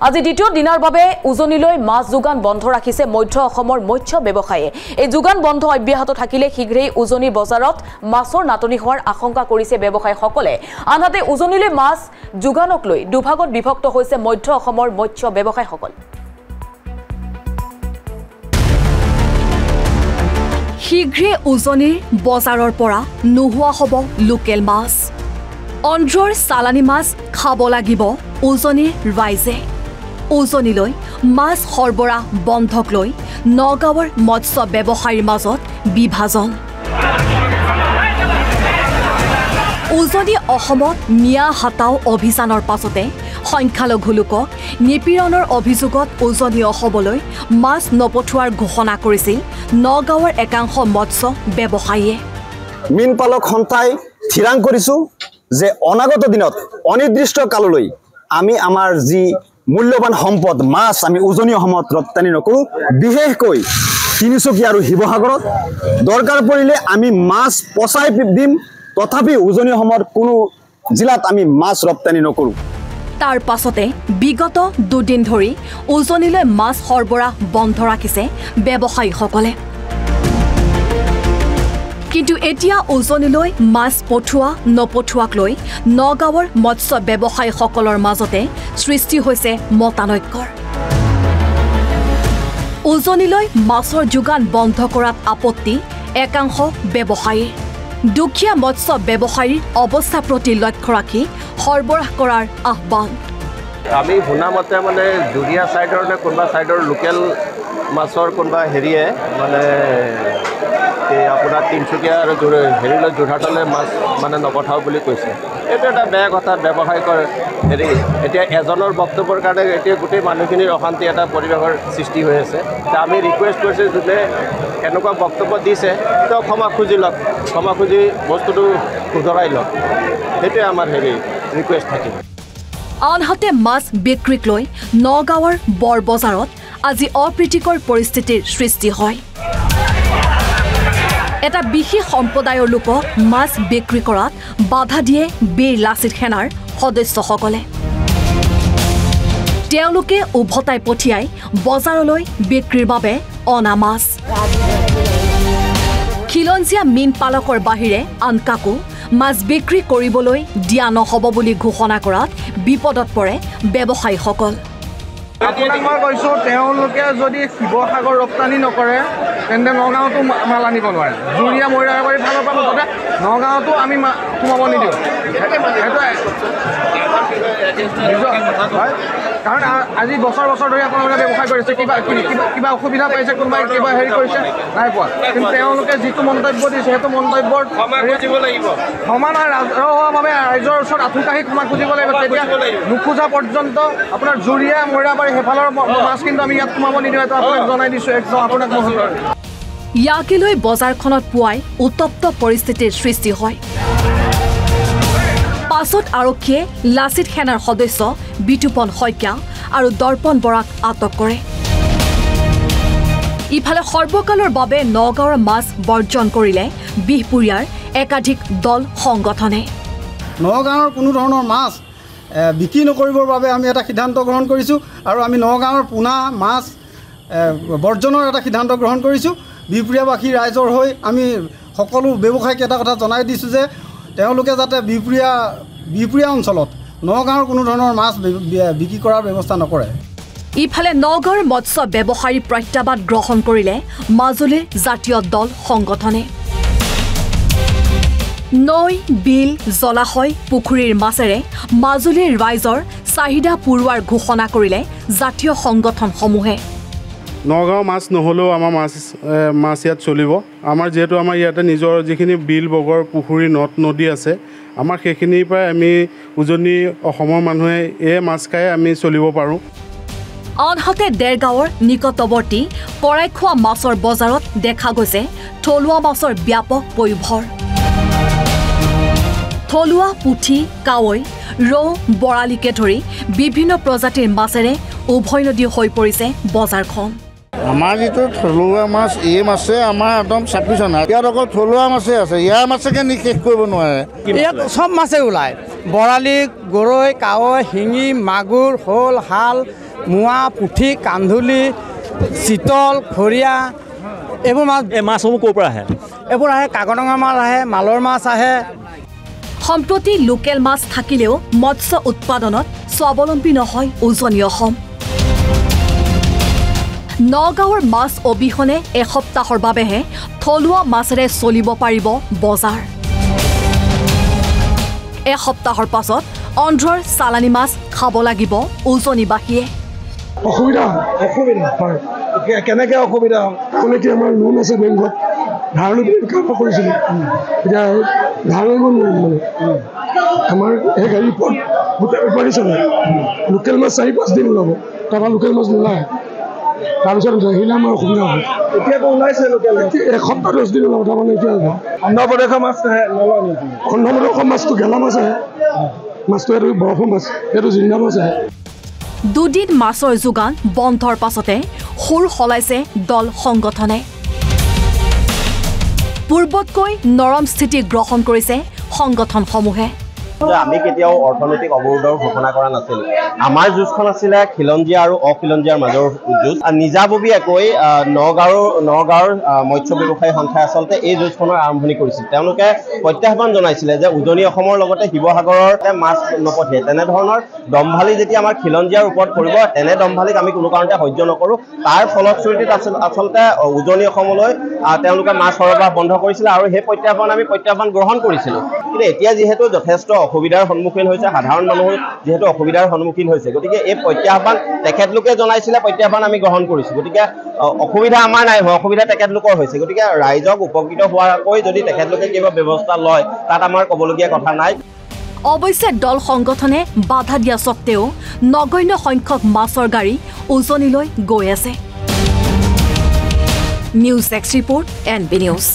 আজি দ্বিতীয় দিনৰ বাবে উজনিলৈ মাছ যোগান বন্ধ ৰাখিছে মধ্য অসমৰ মৎস্য ব্যৱসায়ী। এই যোগান বন্ধ অব্যাহত থাকিলে শীঘ্ৰেই উজনি বজাৰত মাছৰ নাটনি হোৱাৰ আশংকা কৰিছে ব্যৱসায়ীসকলে। আনহাতে উজনিলৈ মাছ যোগানক লৈ দুভাগত বিভক্ত হৈছে মধ্য অসমৰ মৎস্য ব্যৱসায়ীসকল। শীঘ্ৰে উজনিৰ বজাৰৰ পৰা নোহোৱা হ'ব লোকেল মাছ। অন্ধ্ৰৰ চালানী মাছ খাব লাগিব উজনিৰ ৰাইজে। উজনিলৈ মাছ সৰবৰাহ বন্ধক লৈ নগাঁৱৰ মৎস্য ব্যৱসায়ীৰ মাজত বিভাজন। উজনি অসমত মিয়া হাতাও অভিযানৰ পাছতে সংখ্যালঘু লোকক নিপীড়নৰ অভিযোগত উজনি অসমলৈ মাছ নপঠোৱাৰ ঘোষণা কৰিছিল নগাঁৱৰ একাংশ মৎস্য ব্যৱসায়ীয়ে। মীনপালক সন্থাই থিৰাং কৰিছো যে অনাগত দিনত অনিৰ্দিষ্ট কাললৈ আমি আমাৰ যি মূল্যৱান সম্পদ মাছ আমি উজনি অসমত ৰপ্তানি নকৰোঁ। বিশেষকৈ তিনিচুকীয়া আৰু শিৱসাগৰত দৰকাৰ পৰিলে আমি মাছ পচাই দিম, তথাপি উজনি অসমৰ কোনো জিলাত আমি মাছ ৰপ্তানি নকৰোঁ। তাৰ পাছতে বিগত দুদিন ধৰি উজনিলৈ মাছ সৰবৰাহ বন্ধ ৰাখিছে ব্যৱসায়ীসকলে। কিন্তু এতিয়া উজনিলৈ মাছ পঠোৱা নপঠোৱাক লৈ নগাঁৱৰ মৎস্য ব্যৱসায়ীসকলৰ মাজতে সৃষ্টি হৈছে মতানৈক্যৰ। উজনিলৈ মাছৰ যোগান বন্ধ কৰাত আপত্তি একাংশ ব্যৱসায়ীৰ। দুখীয়া মৎস্য ব্যৱসায়ীৰ অৱস্থা প্ৰতি লক্ষ্য ৰাখি সৰবৰাহ কৰাৰ আহ্বান। আমি শুনা মতে মানে জুৰিয়া ছাইডৰ নে কোনোবা ছাইডৰ লোকেল মাছৰ কোনোবা হেৰিয়ে মানে আপোনাৰ তিনিচুকীয়া আৰু হেৰিলৈ যোৰহাটলৈ মাছ মানে নপঠাওঁ বুলি কৈছে। এইটো এটা বেয়া কথা। ব্যৱসায়িকৰ হেৰি এতিয়া এজনৰ বক্তব্যৰ কাৰণে এতিয়া গোটেই মানুহখিনিৰ অশান্তি এটা পৰিৱেশৰ সৃষ্টি হৈ আছে। আমি ৰিকুৱেষ্ট কৰিছোঁ যোনে এনেকুৱা বক্তব্য দিছে তেওঁ ক্ষমা খুজি লওক, ক্ষমা খুজি বস্তুটো শুধৰাই লওক। সেইটোৱে আমাৰ হেৰি ৰিকুৱেষ্ট থাকিব। আনহাতে মাছ বিক্ৰীক লৈ নগাঁৱৰ বৰবজাৰত আজি অপ্ৰীতিকৰ পৰিস্থিতিৰ সৃষ্টি হয়। এটা বিশেষ সম্প্ৰদায়ৰ লোকক মাছ বিক্ৰী কৰাত বাধা দিয়ে বীৰ লাচিত সেনাৰ সদস্যসকলে। তেওঁলোকে উভতাই পঠিয়াই বজাৰলৈ বিক্ৰীৰ বাবে অনা মাছ। খিলঞ্জীয়া মীন পালকৰ বাহিৰে আন কাকো মাছ বিক্ৰী কৰিবলৈ দিয়া নহ'ব বুলি ঘোষণা কৰাত বিপদত পৰে ব্যৱসায়ীসকল। আপোনাক মই কৈছোঁ, তেওঁলোকে যদি শিৱসাগৰ ৰপ্তানি নকৰে তেন্তে নগাঁৱতো মাল আনিব নোৱাৰে। জুৰিয়া মৈৰাবাৰীৰ ফালৰ পৰা মুঠতে নগাঁৱতো আমি সোমাব নিদিওঁ। কাৰণ আজি বছৰ বছৰ ধৰি আপোনালোকে ব্যৱসায় কৰিছে, কিবা অসুবিধা পাইছে, কোনোবাই কিবা হেৰি কৰিছে নাই পোৱা। কিন্তু তেওঁলোকে যিটো মন্তব্য দিছে সেইটো মন্তব্যৰ ক্ষমা নহয়, ৰাজহুৱাভাৱে ৰাইজৰ ওচৰত আঁঠুকাঢ়ি ক্ষমা খুজিব লাগিব। তেতিয়া নোখোজা পৰ্যন্ত আপোনাৰ জুৰিয়া মৈৰাবাৰী সেইফালৰ মাছ কিন্তু আমি ইয়াত সোমাব নিদিওঁ। এইটো আপোনাক জনাই দিছোঁ একদম আপোনাক মহোদয়। ইয়াকে লৈ বজাৰখনত পুৱাই উত্তপ্ত পৰিস্থিতিৰ সৃষ্টি হয়। পাছত আৰক্ষীয়ে লাচিত সেনাৰ সদস্য বিতুপন শইকীয়া আৰু দৰ্পণ বৰাক আটক কৰে। ইফালে সৰ্বকালৰ বাবে নগাঁৱৰ মাছ বৰ্জন কৰিলে বিহপুৰীয়াৰ একাধিক দল সংগঠনে। নগাঁৱৰ কোনো ধৰণৰ মাছ বিক্ৰী নকৰিবৰ বাবে আমি এটা সিদ্ধান্ত গ্ৰহণ কৰিছোঁ আৰু আমি নগাঁৱৰ পোনা মাছ বৰ্জনৰ এটা সিদ্ধান্ত গ্ৰহণ কৰিছোঁ। বিহপুৰীয়াবাসী ৰাইজৰ হৈ আমি সকলো ব্যৱসায়ীক এটা কথা জনাই দিছোঁ যে তেওঁলোকে যাতে বিহপুৰীয়া অঞ্চলত নগাঁৱৰ কোনো ধৰণৰ মাছ বিক্ৰী কৰাৰ ব্যৱস্থা নকৰে। ইফালে নগাঁৱৰ মৎস্য ব্যৱসায়ীৰ প্ৰত্যাহ্বান গ্ৰহণ কৰিলে মাজুলীৰ জাতীয় দল সংগঠনে। নৈ, বিল, জলাশয়, পুখুৰীৰ মাছেৰে মাজুলীৰ ৰাইজৰ চাহিদা পূৰোৱাৰ ঘোষণা কৰিলে জাতীয় সংগঠনসমূহে। নগাঁও মাছ নহ'লেও আমাৰ মাছ ইয়াত চলিব। আমাৰ যিহেতু আমাৰ ইয়াতে নিজৰ যিখিনি বিল, বগৰ, পুখুৰী, নদ নদী আছে, আমাৰ সেইখিনিৰ পৰাই আমি উজনি অসমৰ মানুহে এই মাছ খাই আমি চলিব পাৰোঁ। আনহাতে দেৰগাঁৱৰ নিকটৱৰ্তী কৰাইখোৱা মাছৰ বজাৰত দেখা গৈছে থলুৱা মাছৰ ব্যাপক পয়োভৰ। থলুৱা পুঠি, কাৱৈ, ৰৌ, বৰালিকে ধৰি বিভিন্ন প্ৰজাতিৰ মাছেৰে উভৈনদী হৈ পৰিছে বজাৰখন। আমাৰ যিটো থলুৱা মাছ, এই মাছে আমাৰ একদম চাফিচিয়েণ্ট। ইয়াত অকল থলুৱা মাছেই আছে, ইয়াৰ মাছকে শেষ কৰিব নোৱাৰে। ইয়াত চব মাছেই ওলায়, বৰালি, গৰৈ, কাৱৈ, শিঙি, মাগুৰ, শ'ল, শাল, মোৱা পুঠি কান্ধুলি চিতল খৰিয়া এইবোৰ মাছ এই মাছসমূহ ক'ৰ পৰা আহে এইবোৰ আহে কাকডঙা মাছ আহে মালৰ মাছ আহে সম্প্ৰতি লোকেল মাছ থাকিলেও মৎস্য উৎপাদনত স্বাৱলম্বী নহয় উজনি অসম নগাঁৱৰ মাছ অবিহনে এসপ্তাহৰ বাবেহে থলুৱা মাছেৰে চলিব পাৰিব বজাৰ এসপ্তাহৰ পাছত অন্ধ্ৰৰ চালানী মাছ খাব লাগিব উজনিবাসীয়ে অসুবিধা হয় কেনেকৈ অসুবিধা ক'লে কি আমাৰ লোন আছে বেংকত ধাৰ লৈ কাম কৰিছিলোঁ এতিয়া ধাৰ লৈ নোৱাৰিম মানে আমাৰ এই গাড়ীৰ ওপৰত গোটেই বেপাৰী চলে লোকেল মাছ 4-5 দিন ওলাব তাৰপৰা লোকেল মাছ নোলায় তাৰপিছত আহিলে আমাৰ অসুবিধা হয় এতিয়াতো ওলাইছে লোকেল মাছ এসপ্তাহ 10 দিন ওলাব তাৰমানে এতিয়া অন্ধ্ৰপ্ৰদেশৰ মাছ নাহে অন্ধ্ৰপ্ৰদেশৰ মাছটো গেলা মাছ আহে মাছটো এইটো বৰফৰ মাছ এইটো জিন্দা মাছ আহে দুদিন মাছৰ যোগান বন্ধৰ পাছতে সুৰ সলাইছে দল সংগঠনে পূৰ্বতকৈ নৰম স্থিতি গ্ৰহণ কৰিছে সংগঠনসমূহে আমি কেতিয়াও অৰ্থনৈতিক অৱৰোধৰ ঘোষণা কৰা নাছিলোঁ আমাৰ যুঁজখন আছিলে খিলঞ্জীয়া আৰু অখিলঞ্জীয়াৰ মাজৰ যুঁজ নিজাববীয়াকৈ নগাঁৱৰ মৎস্য ব্যৱসায়ী সন্থাই আচলতে এই যুঁজখনৰ আৰম্ভণি কৰিছিল তেওঁলোকে প্ৰত্যাহ্বান জনাইছিলে যে উজনি অসমৰ লগতে শিৱসাগৰৰ মাছ নপঠিয়াই তেনেধৰণৰ দম্ভালি যেতিয়া আমাৰ খিলঞ্জীয়াৰ ওপৰত পৰিব তেনে দম্ভালিক আমি কোনো কাৰণতে সহ্য নকৰোঁ তাৰ ফলশ্ৰুতিত আচলতে উজনি অসমলৈ তেওঁলোকে মাছ সৰবৰাহ বন্ধ কৰিছিলে আৰু সেই প্ৰত্যাহ্বান গ্ৰহণ কৰিছিলোঁ কিন্তু এতিয়া যিহেতু যথেষ্ট অসুবিধাৰ সন্মুখীন হৈছে সাধাৰণ মানুহ যেহেতু অসুবিধাৰ সন্মুখীন হৈছে গতিকে এই প্ৰত্যাহ্বান তেখেতলোকে জনাইছিলে প্ৰত্যাহ্বান আমি গ্ৰহণ কৰিছোঁ গতিকে অসুবিধা আমাৰ নাই হোৱা অসুবিধা তেখেতলোকৰ হৈছে গতিকে ৰাইজক উপকৃত হোৱাকৈ যদি তেখেতলোকে কিবা ব্যৱস্থা লয় তাত আমাৰ ক'বলগীয়া কথা নাই অৱশ্যে দল সংগঠনে বাধা দিয়া স্বত্তেও নগণ্য সংখ্যক মাছৰ গাড়ী উজনিলৈ গৈ আছে news x report NB news